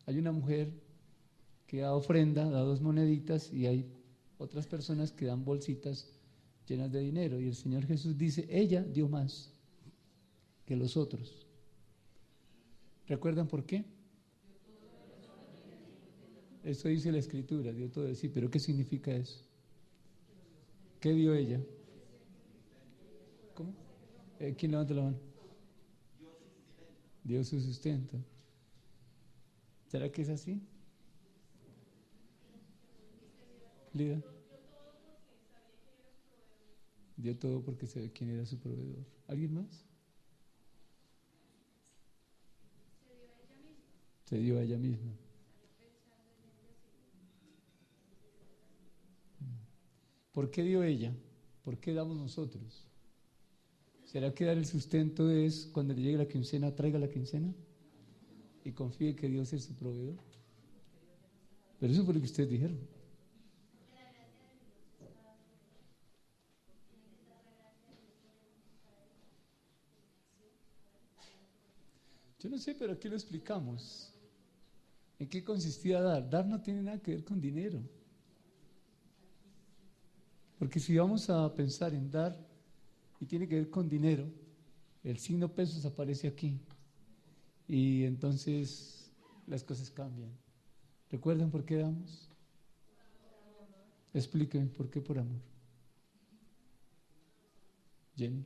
Hay una mujer que da ofrenda, da 2 moneditas, y hay otras personas que dan bolsitas llenas de dinero. Y el Señor Jesús dice, ella dio más que los otros. ¿Recuerdan por qué? Eso dice la Escritura, dio todo de sí, pero ¿qué significa eso? ¿Qué dio ella? ¿Cómo? ¿Quién levanta la mano? Dio su sustento. ¿Será que es así? Lida. Dio todo porque sabía quién era su proveedor. ¿Alguien más? Se dio a ella misma. ¿Por qué dio ella? ¿Por qué damos nosotros? ¿Será que dar el sustento es cuando le llegue la quincena, traiga la quincena y confíe que Dios es su proveedor? Pero eso fue lo que ustedes dijeron. Yo no sé, pero aquí lo explicamos. ¿En qué consistía dar? Dar no tiene nada que ver con dinero. Porque si vamos a pensar en dar y tiene que ver con dinero, el signo pesos aparece aquí y entonces las cosas cambian. ¿Recuerdan por qué damos? Explíquenme por qué por amor. Jenny.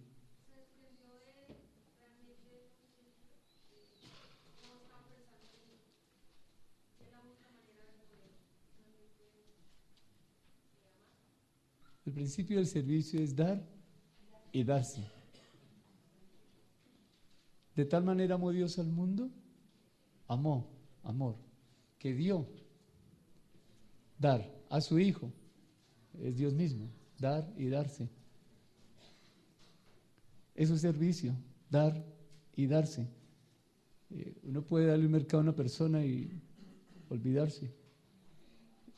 El principio del servicio es dar y darse. De tal manera amó Dios al mundo, amor, que dio, dar a su Hijo, es Dios mismo, dar y darse. Eso es servicio, dar y darse. Uno puede darle un mercado a una persona y olvidarse.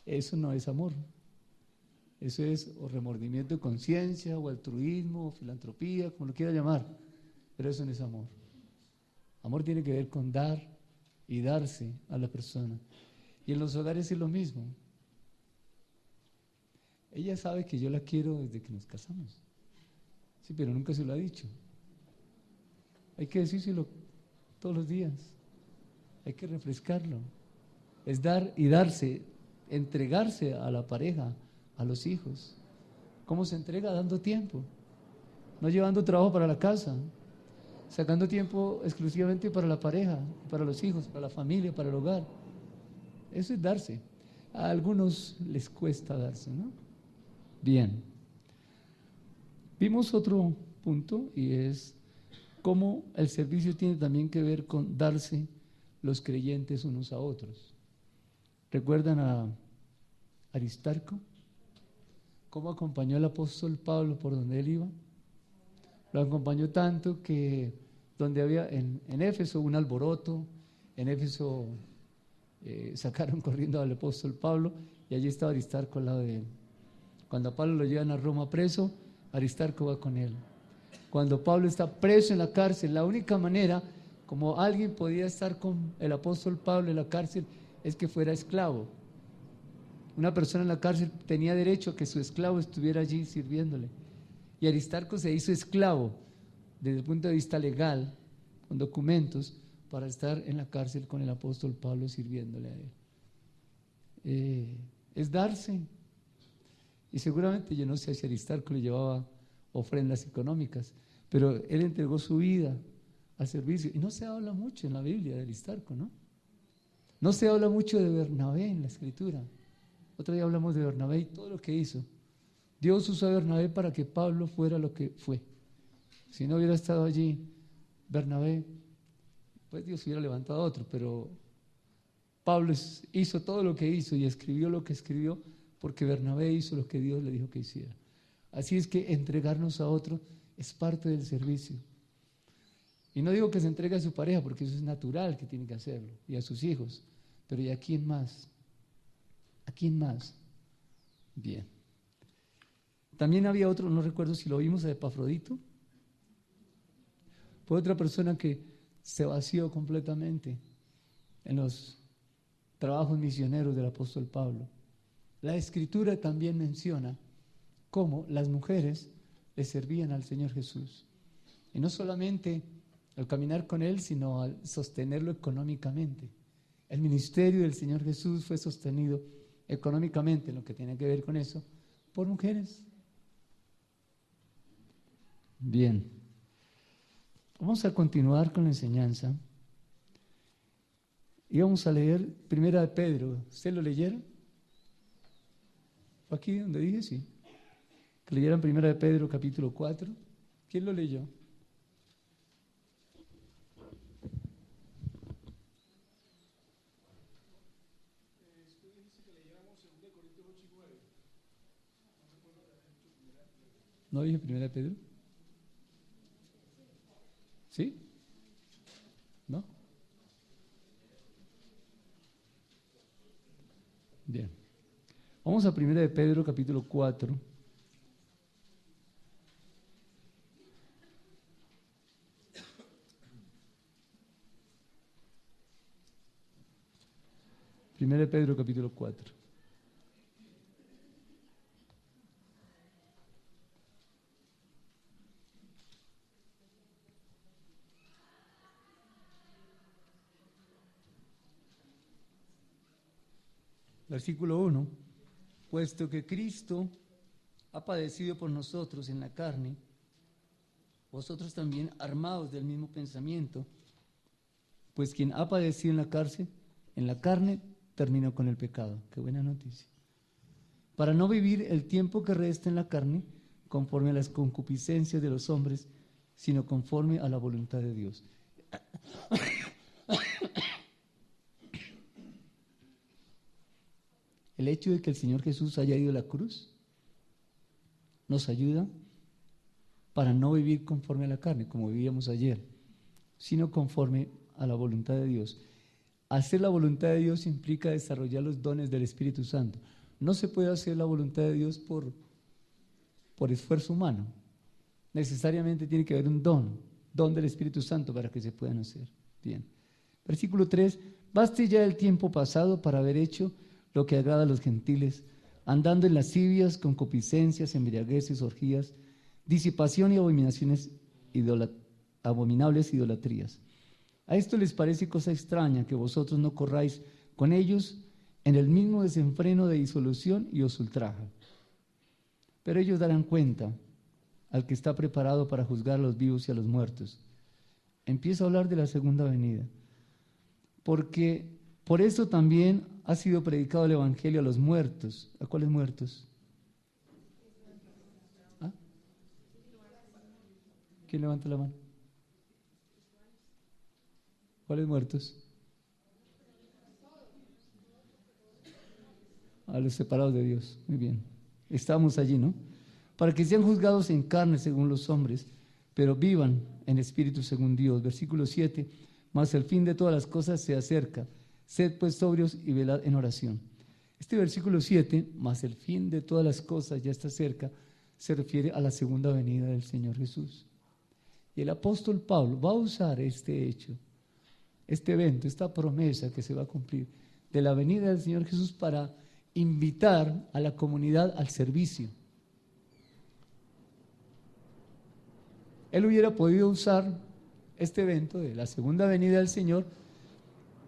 Eso no es amor. Eso es o remordimiento de conciencia, o altruismo, o filantropía, como lo quiera llamar. Pero eso no es amor. Amor tiene que ver con dar y darse a la persona. Y en los hogares es lo mismo. Ella sabe que yo la quiero desde que nos casamos. Sí, pero nunca se lo ha dicho. Hay que decírselo todos los días. Hay que refrescarlo. Es dar y darse, entregarse a la pareja, a los hijos. ¿Cómo se entrega? Dando tiempo, no llevando trabajo para la casa, sacando tiempo exclusivamente para la pareja, para los hijos, para la familia, para el hogar. Eso es darse. A algunos les cuesta darse, ¿no? Bien. Vimos otro punto y es cómo el servicio tiene también que ver con darse los creyentes unos a otros. ¿Recuerdan a Aristarco? ¿Cómo acompañó al apóstol Pablo por donde él iba? Lo acompañó tanto que donde había en Éfeso un alboroto, en Éfeso sacaron corriendo al apóstol Pablo y allí estaba Aristarco al lado de él. Cuando a Pablo lo llevan a Roma preso, Aristarco va con él. Cuando Pablo está preso en la cárcel, la única manera como alguien podía estar con el apóstol Pablo en la cárcel es que fuera esclavo. Una persona en la cárcel tenía derecho a que su esclavo estuviera allí sirviéndole. Y Aristarco se hizo esclavo desde el punto de vista legal, con documentos, para estar en la cárcel con el apóstol Pablo sirviéndole a él. Es darse. Y seguramente, yo no sé si Aristarco le llevaba ofrendas económicas, pero él entregó su vida al servicio. Y no se habla mucho en la Biblia de Aristarco, ¿no? No se habla mucho de Bernabé en la Escritura. Otro día hablamos de Bernabé y todo lo que hizo. Dios usó a Bernabé para que Pablo fuera lo que fue. Si no hubiera estado allí Bernabé, pues Dios hubiera levantado a otro, pero Pablo hizo todo lo que hizo y escribió lo que escribió porque Bernabé hizo lo que Dios le dijo que hiciera. Así es que entregarnos a otro es parte del servicio. Y no digo que se entregue a su pareja, porque eso es natural que tiene que hacerlo, y a sus hijos, pero ¿y a quién más? ¿A quién más? Bien. También había otro, no recuerdo si lo vimos, a Epafrodito. Fue otra persona que se vació completamente en los trabajos misioneros del apóstol Pablo. La Escritura también menciona cómo las mujeres le servían al Señor Jesús. Y no solamente al caminar con Él, sino al sostenerlo económicamente. El ministerio del Señor Jesús fue sostenido económicamente, en lo que tiene que ver con eso, por mujeres. Bien, vamos a continuar con la enseñanza y vamos a leer Primera de Pedro. ¿Usted lo leyeron? ¿Fue aquí donde dije? Sí. Que leyeran Primera de Pedro capítulo 4. ¿Quién lo leyó? ¿No dije Primera de Pedro? ¿Sí? ¿No? Bien. Vamos a Primera de Pedro capítulo 4. Primera de Pedro capítulo 4. Versículo 1. Puesto que Cristo ha padecido por nosotros en la carne, vosotros también armados del mismo pensamiento, pues quien ha padecido en la carne terminó con el pecado. Qué buena noticia. Para no vivir el tiempo que resta en la carne conforme a las concupiscencias de los hombres, sino conforme a la voluntad de Dios. El hecho de que el Señor Jesús haya ido a la cruz nos ayuda para no vivir conforme a la carne, como vivíamos ayer, sino conforme a la voluntad de Dios. Hacer la voluntad de Dios implica desarrollar los dones del Espíritu Santo. No se puede hacer la voluntad de Dios por esfuerzo humano. Necesariamente tiene que haber un don del Espíritu Santo para que se puedan hacer. Bien. Versículo 3. Baste ya el tiempo pasado para haber hecho lo que agrada a los gentiles, andando en lascivias, concupiscencias, embriagueces, orgías, disipación y abominables idolatrías. A esto les parece cosa extraña que vosotros no corráis con ellos en el mismo desenfreno de disolución y os ultrajan. Pero ellos darán cuenta al que está preparado para juzgar a los vivos y a los muertos. Empieza a hablar de la segunda venida, porque por eso también ha sido predicado el evangelio a los muertos. ¿A cuáles muertos? ¿Ah? ¿Quién levanta la mano? ¿Cuáles muertos? A los separados de Dios. Muy bien. Estamos allí, ¿no? Para que sean juzgados en carne según los hombres, pero vivan en espíritu según Dios. Versículo 7. Mas el fin de todas las cosas se acerca. Sed pues sobrios y velad en oración. Este versículo 7, mas el fin de todas las cosas ya está cerca, se refiere a la segunda venida del Señor Jesús. Y el apóstol Pablo va a usar este hecho, este evento, esta promesa que se va a cumplir de la venida del Señor Jesús para invitar a la comunidad al servicio. Él hubiera podido usar este evento de la segunda venida del Señor,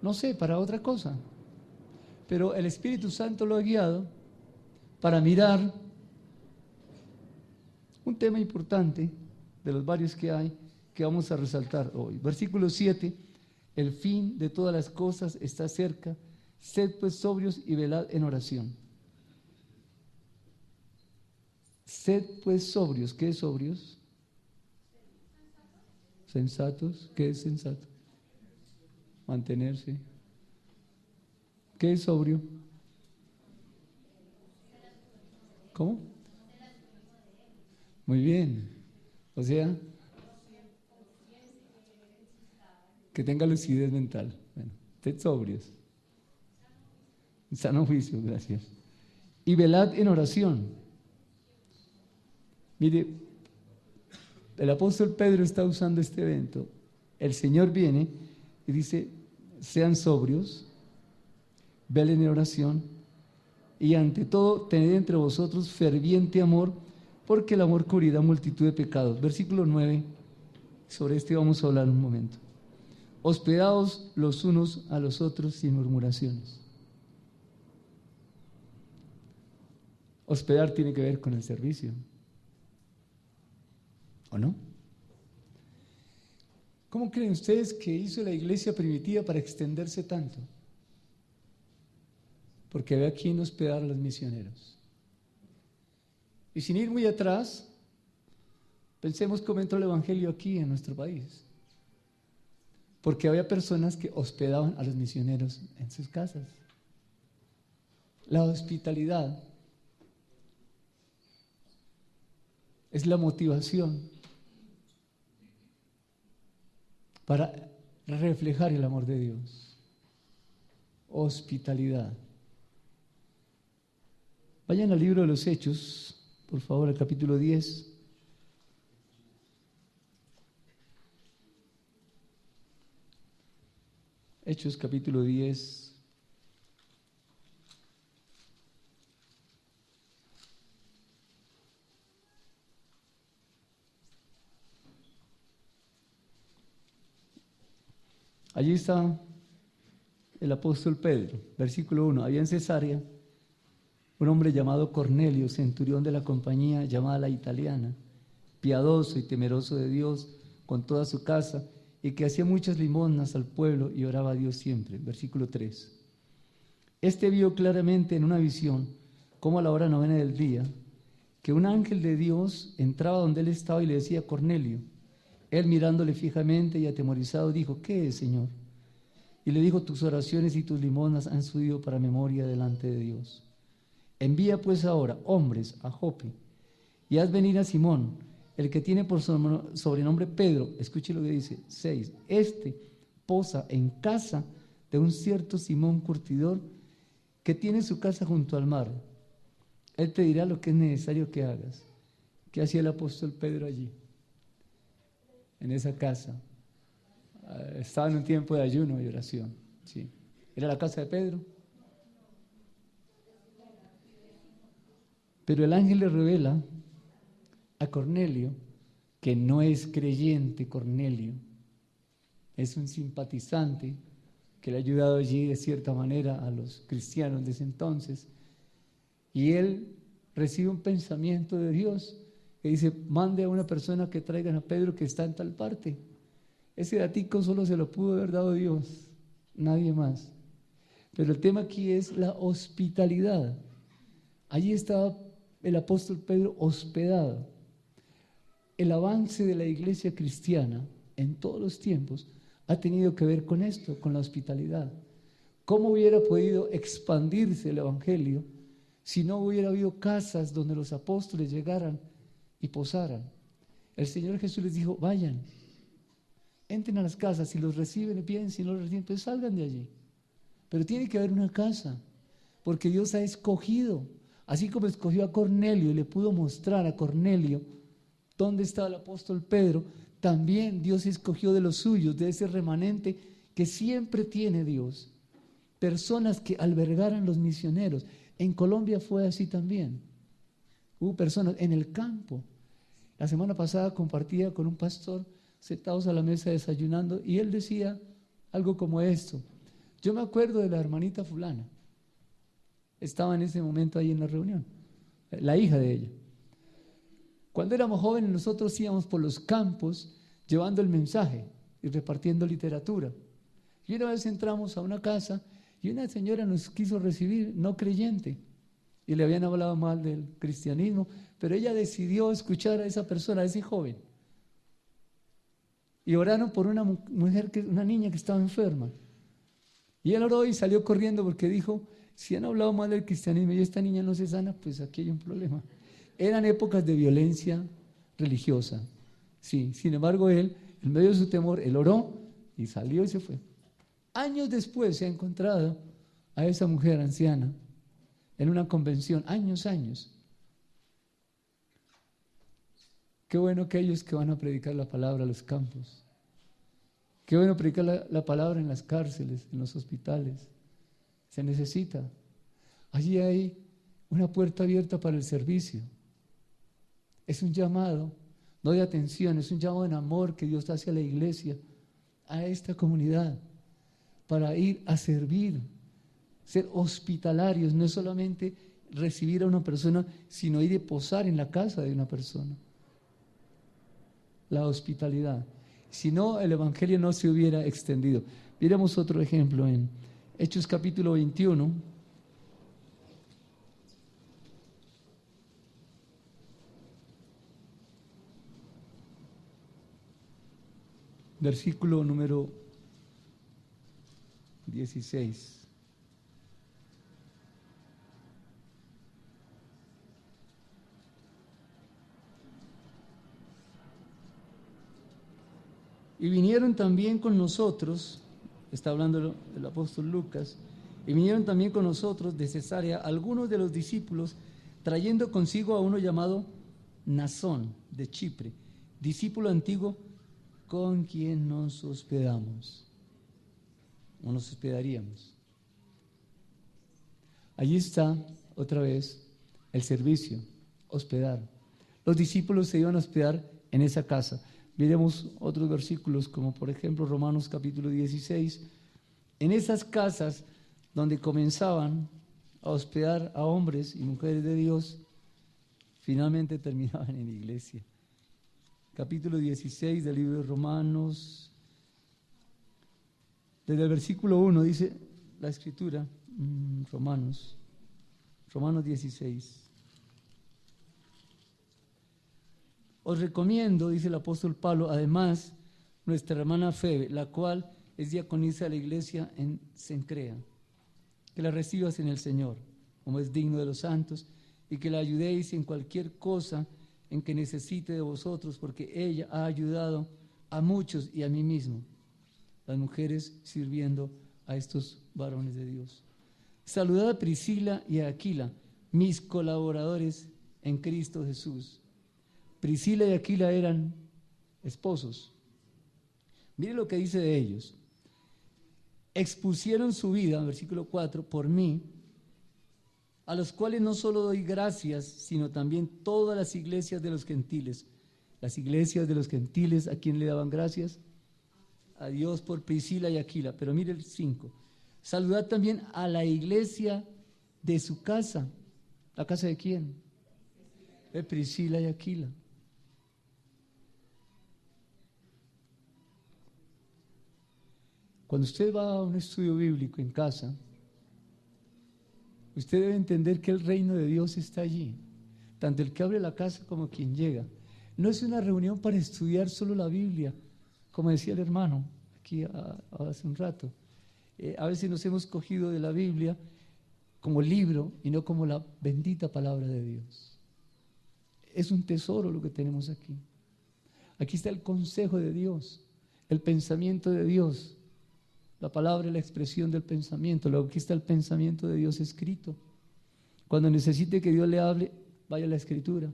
no sé, para otra cosa, pero el Espíritu Santo lo ha guiado para mirar un tema importante de los varios que hay que vamos a resaltar hoy. Versículo 7, el fin de todas las cosas está cerca, sed pues sobrios y velad en oración. Sed pues sobrios. ¿Qué es sobrios? Sensatos. ¿Qué es sensato? Mantenerse. ¿Qué es sobrio? ¿Cómo? Muy bien. O sea, que tenga lucidez mental. Bueno, sed sobrios. Sano juicio, gracias. Y velad en oración. Mire, el apóstol Pedro está usando este evento. El Señor viene y dice, sean sobrios, velen en oración, y ante todo tened entre vosotros ferviente amor, porque el amor cubrirá multitud de pecados. Versículo 9, sobre este vamos a hablar un momento. Hospedaos los unos a los otros sin murmuraciones. Hospedar tiene que ver con el servicio, ¿o no? ¿Cómo creen ustedes que hizo la iglesia primitiva para extenderse tanto? Porque había quien hospedar a los misioneros. Y sin ir muy atrás, pensemos cómo entró el evangelio aquí en nuestro país. Porque había personas que hospedaban a los misioneros en sus casas. La hospitalidad es la motivación para reflejar el amor de Dios. Hospitalidad. Vayan al libro de los Hechos, por favor, al capítulo 10. Hechos capítulo 10. Allí está el apóstol Pedro, versículo 1. Había en Cesarea un hombre llamado Cornelio, centurión de la compañía llamada La Italiana, piadoso y temeroso de Dios con toda su casa, y que hacía muchas limosnas al pueblo y oraba a Dios siempre. Versículo 3. Este vio claramente en una visión, como a la hora novena del día, que un ángel de Dios entraba donde él estaba y le decía: Cornelio. Él, mirándole fijamente y atemorizado, dijo: ¿qué es, Señor? Y le dijo: tus oraciones y tus limosnas han subido para memoria delante de Dios. Envía pues ahora hombres a Jope y haz venir a Simón, el que tiene por sobrenombre Pedro. Escuche lo que dice, 6. Este posa en casa de un cierto Simón curtidor, que tiene su casa junto al mar. Él te dirá lo que es necesario que hagas. ¿Qué hacía el apóstol Pedro allí, en esa casa? Estaba en un tiempo de ayuno y oración. Sí. ¿Era la casa de Pedro? Pero el ángel le revela a Cornelio que no es creyente. Cornelio es un simpatizante que le ha ayudado allí de cierta manera a los cristianos de ese entonces, y él recibe un pensamiento de Dios que dice: mande a una persona que traigan a Pedro, que está en tal parte. Ese datico solo se lo pudo haber dado Dios, nadie más. Pero el tema aquí es la hospitalidad. Allí estaba el apóstol Pedro hospedado. El avance de la iglesia cristiana en todos los tiempos ha tenido que ver con esto, con la hospitalidad. ¿Cómo hubiera podido expandirse el evangelio si no hubiera habido casas donde los apóstoles llegaran y posaran? El Señor Jesús les dijo: vayan, entren a las casas, si los reciben bien, si no los reciben, pues salgan de allí. Pero tiene que haber una casa, porque Dios ha escogido. Así como escogió a Cornelio y le pudo mostrar a Cornelio dónde estaba el apóstol Pedro, también Dios escogió de los suyos, de ese remanente que siempre tiene Dios, personas que albergaran los misioneros. En Colombia fue así también. Hubo personas en el campo. La semana pasada compartía con un pastor, sentados a la mesa desayunando, y él decía algo como esto: yo me acuerdo de la hermanita fulana. Estaba en ese momento ahí en la reunión, la hija de ella. Cuando éramos jóvenes nosotros íbamos por los campos llevando el mensaje y repartiendo literatura. Y una vez entramos a una casa y una señora nos quiso recibir, no creyente, y le habían hablado mal del cristianismo, pero ella decidió escuchar a esa persona, a ese joven. Y oraron por una mujer, una niña que estaba enferma. Y él oró y salió corriendo porque dijo: si han hablado mal del cristianismo y esta niña no se sana, pues aquí hay un problema. Eran épocas de violencia religiosa. Sí, sin embargo él, en medio de su temor, él oró y salió y se fue. Años después se ha encontrado a esa mujer anciana en una convención, años. Qué bueno aquellos que van a predicar la palabra a los campos. Qué bueno predicar la palabra en las cárceles, en los hospitales. se necesita. Allí hay una puerta abierta para el servicio. Es un llamado, no de atención, es un llamado en amor que Dios hace a la iglesia, a esta comunidad, para ir a servir, ser hospitalarios, no es solamente recibir a una persona, sino ir a posar en la casa de una persona. La hospitalidad. Si no, el evangelio no se hubiera extendido. Miremos otro ejemplo en Hechos capítulo 21. Versículo número 16. Y vinieron también con nosotros, está hablando el apóstol Lucas, y vinieron también con nosotros de Cesarea algunos de los discípulos, trayendo consigo a uno llamado Nasón de Chipre, discípulo antiguo con quien nos hospedamos, o nos hospedaríamos. Allí está otra vez el servicio, hospedar. Los discípulos se iban a hospedar en esa casa. Miremos otros versículos, como por ejemplo Romanos capítulo 16. En esas casas donde comenzaban a hospedar a hombres y mujeres de Dios, finalmente terminaban en iglesia. Capítulo 16 del libro de Romanos, desde el versículo 1 dice la escritura, Romanos 16. Os recomiendo, dice el apóstol Pablo, además, nuestra hermana Febe, la cual es diaconisa de la iglesia en Cencrea, que la recibas en el Señor, como es digno de los santos, y que la ayudéis en cualquier cosa en que necesite de vosotros, porque ella ha ayudado a muchos y a mí mismo, las mujeres sirviendo a estos varones de Dios. Saludad a Priscila y a Aquila, mis colaboradores en Cristo Jesús. Priscila y Aquila eran esposos. Mire lo que dice de ellos. Expusieron su vida, versículo 4, por mí, a los cuales no solo doy gracias, sino también todas las iglesias de los gentiles. Las iglesias de los gentiles, ¿a quién le daban gracias? A Dios por Priscila y Aquila. Pero mire el 5. Saludad también a la iglesia de su casa. ¿La casa de quién? De Priscila y Aquila. Cuando usted va a un estudio bíblico en casa, usted debe entender que el reino de Dios está allí, tanto el que abre la casa como quien llega. No es una reunión para estudiar solo la Biblia, como decía el hermano aquí hace un rato. A veces nos hemos cogido de la Biblia como libro y no como la bendita palabra de Dios. Es un tesoro lo que tenemos aquí. Aquí está el consejo de Dios, el pensamiento de Dios. La palabra es la expresión del pensamiento. Luego aquí está el pensamiento de Dios escrito. Cuando necesite que Dios le hable, vaya a la escritura.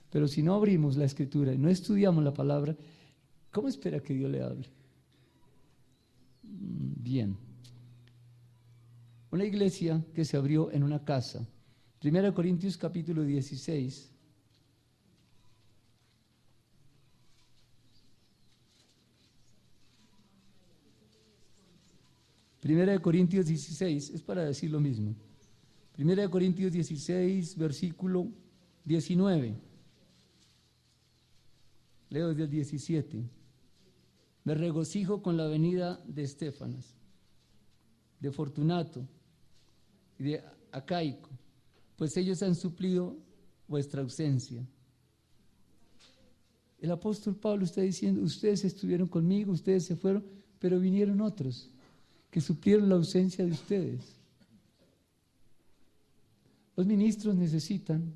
Pero si no abrimos la escritura y no estudiamos la palabra, ¿cómo espera que Dios le hable? Bien. Una iglesia que se abrió en una casa. 1 Corintios capítulo 16. Primera de Corintios 16, es para decir lo mismo. Primera de Corintios 16, versículo 19. Leo desde el 17. Me regocijo con la venida de Estéfanas, de Fortunato y de Acaico, pues ellos han suplido vuestra ausencia. El apóstol Pablo está diciendo, ustedes estuvieron conmigo, ustedes se fueron, pero vinieron otros que suplieron la ausencia de ustedes. Los ministros necesitan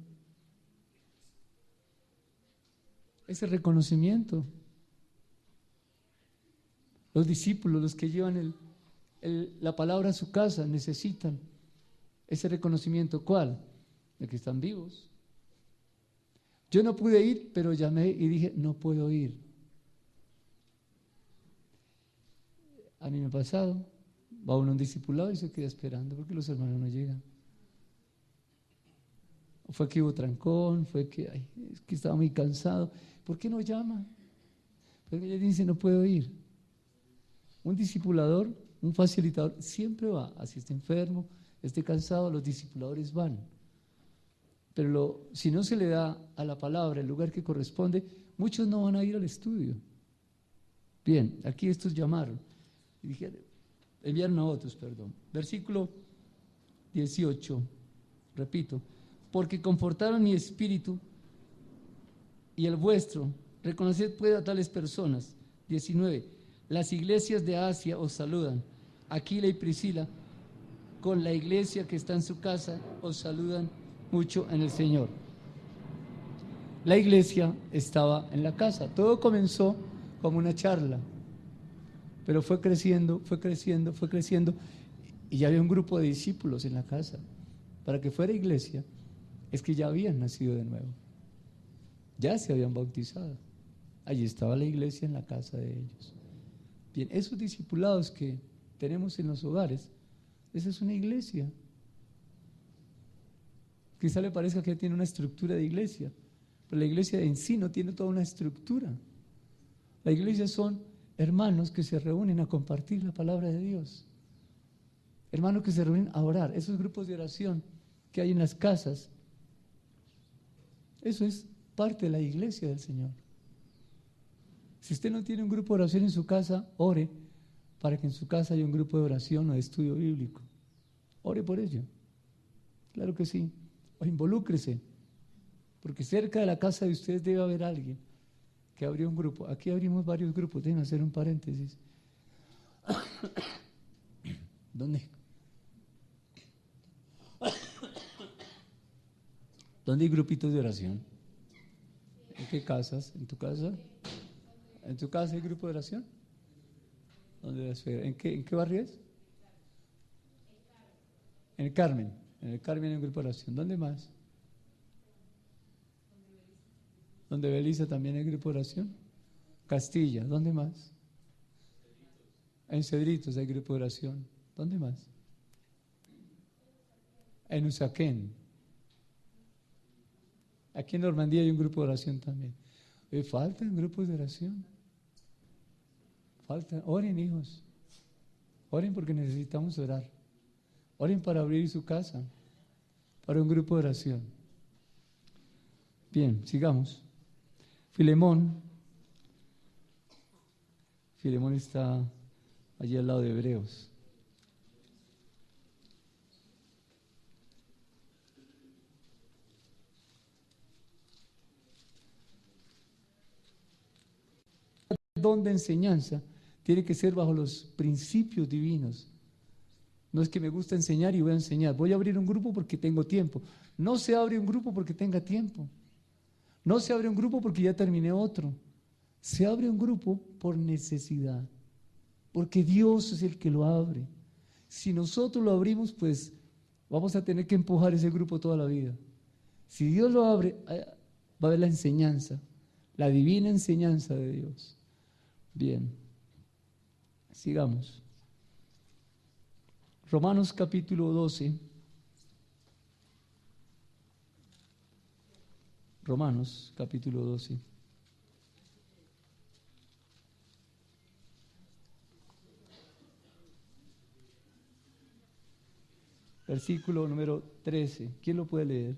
ese reconocimiento. Los discípulos, los que llevan la palabra a su casa, necesitan ese reconocimiento. ¿Cuál? De que están vivos. Yo no pude ir, pero llamé y dije, no puedo ir. A mí me ha pasado. Va uno a un discipulado y se queda esperando porque los hermanos no llegan. Fue que hubo trancón, fue que, ay, es que estaba muy cansado. ¿Por qué no llama? Porque ella dice, no puedo ir. Un discipulador, un facilitador, siempre va, así esté enfermo, esté cansado, los discipuladores van. Pero si no se le da a la palabra el lugar que corresponde, muchos no van a ir al estudio. Bien, aquí estos llamaron y dijeron, enviaron a otros, perdón. Versículo 18, repito, porque confortaron mi espíritu y el vuestro, reconoced pues a tales personas. 19, las iglesias de Asia os saludan, Aquila y Priscila, con la iglesia que está en su casa, os saludan mucho en el Señor. La iglesia estaba en la casa, todo comenzó como una charla, pero fue creciendo, fue creciendo, fue creciendo, y ya había un grupo de discípulos en la casa. Para que fuera iglesia, es que ya habían nacido de nuevo, ya se habían bautizado. Allí estaba la iglesia en la casa de ellos. Bien, esos discipulados que tenemos en los hogares, esa es una iglesia. Quizá le parezca que tiene una estructura de iglesia, pero la iglesia en sí no tiene toda una estructura. La iglesia son hermanos que se reúnen a compartir la palabra de Dios, hermanos que se reúnen a orar. Esos grupos de oración que hay en las casas, eso es parte de la iglesia del Señor. Si usted no tiene un grupo de oración en su casa, ore para que en su casa haya un grupo de oración o de estudio bíblico. Ore por ello. Claro que sí. O involúcrese, porque cerca de la casa de ustedes debe haber alguien que abrió un grupo. Aquí abrimos varios grupos. Déjenme hacer un paréntesis. ¿Dónde? ¿Dónde hay grupitos de oración? ¿En qué casas? ¿En tu casa? ¿En tu casa hay grupo de oración? ¿Dónde es? ¿En qué barrio es? En el Carmen. En el Carmen hay un grupo de oración. ¿Dónde más? ¿Dónde Belisa también hay grupo de oración? Castilla. ¿Dónde más? En Cedritos hay grupo de oración. ¿Dónde más? En Usaquén. Aquí en Normandía hay un grupo de oración también. Faltan grupos de oración. Faltan. Oren, hijos. Oren porque necesitamos orar. Oren para abrir su casa, para un grupo de oración. Bien, sigamos. Filemón está allí al lado de Hebreos. El don de enseñanza tiene que ser bajo los principios divinos. No es que me gusta enseñar y voy a enseñar. Voy a abrir un grupo porque tengo tiempo. No se abre un grupo porque tenga tiempo. No se abre un grupo porque ya terminé otro. Se abre un grupo por necesidad, porque Dios es el que lo abre. Si nosotros lo abrimos, pues vamos a tener que empujar ese grupo toda la vida. Si Dios lo abre, va a haber la enseñanza, la divina enseñanza de Dios. Bien, sigamos. Romanos capítulo 12. Romanos capítulo 12. Versículo número 13. ¿Quién lo puede leer?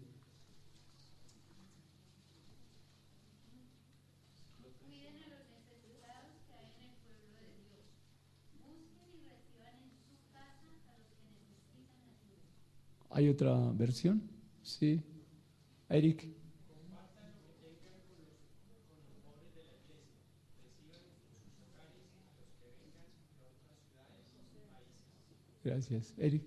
Cuiden a los necesitados que hay en el pueblo de Dios. Busquen y reciban en su casa a los que necesitan ayuda. ¿Hay otra versión? Sí. Eric. Gracias. Eric.